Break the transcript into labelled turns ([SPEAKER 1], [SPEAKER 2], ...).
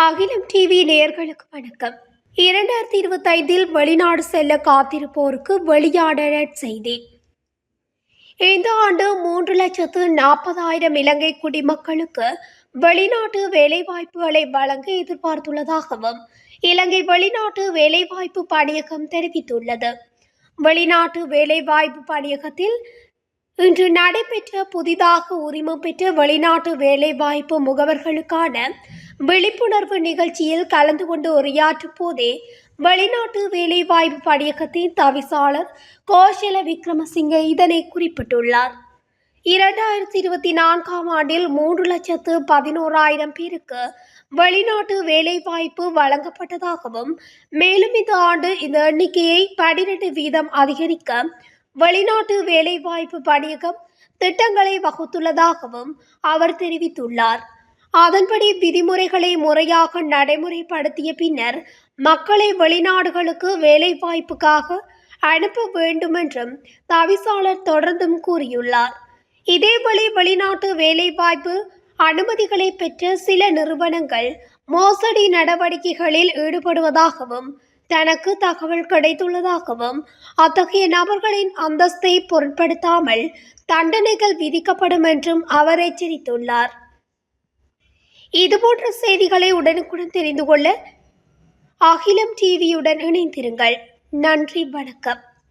[SPEAKER 1] அகிலம் டிவி நேயர்களுக்கு வணக்கம். 2025 வெளிநாடு செல்ல காத்திருப்போருக்கு வெளியான செய்தி. இந்த ஆண்டு 3,40,000 இலங்கை குடிமக்களுக்கு வெளிநாட்டு வேலைவாய்ப்புகளை வழங்க எதிர்பார்த்துள்ளதாகவும் இலங்கை வெளிநாட்டு வேலைவாய்ப்பு பணியகம் தெரிவித்துள்ளது. வெளிநாட்டு வேலைவாய்ப்பு பணியகத்தில் இன்று நடைபெற்ற புதிதாக உரிமம் பெற்ற வெளிநாட்டு வேலைவாய்ப்பு முகவர்களுக்கான விழிப்புணர்வு நிகழ்ச்சியில் கலந்து கொண்டு உரையாற்றும் போதே வெளிநாட்டு வேலைவாய்ப்பு பணியகத்தின் தவிசாளர் கோஷல விக்ரமசிங்க இதனை குறிப்பிட்டுள்ளார். 2024 ஆண்டில் 3,11,000 பேருக்கு வெளிநாட்டு வேலைவாய்ப்பு வழங்கப்பட்டதாகவும் மேலும் இந்த ஆண்டு இந்த எண்ணிக்கையை 12% அதிகரிக்க வெளிநாட்டு வேலைவாய்ப்பு பணியகம் திட்டங்களை வகுத்துள்ளதாகவும் அவர் தெரிவித்துள்ளார். அதன்படி விதிமுறைகளை முறையாக நடைமுறைப்படுத்திய பின்னர் மக்களை வெளிநாடுகளுக்கு வேலைவாய்ப்புக்காக அனுப்ப வேண்டும் என்றும் தவிசாளர் தொடர்ந்தும் கூறியுள்ளார். இதேவேளை வெளிநாட்டு வேலைவாய்ப்பு அனுமதிகளை பெற்ற சில நிறுவனங்கள் மோசடி நடவடிக்கைகளில் ஈடுபடுவதாகவும் தனக்கு தகவல் கிடைத்துள்ளதாகவும் அத்தகைய நபர்களின் அந்தஸ்தை பொருட்படுத்தாமல் தண்டனைகள் விதிக்கப்படும் என்றும் அவர் எச்சரித்துள்ளார். இதுபோன்ற செய்திகளை உடனுக்குடன் தெரிந்து கொள்ள அகிலம் டிவியுடன் இணைந்திருங்கள். நன்றி, வணக்கம்.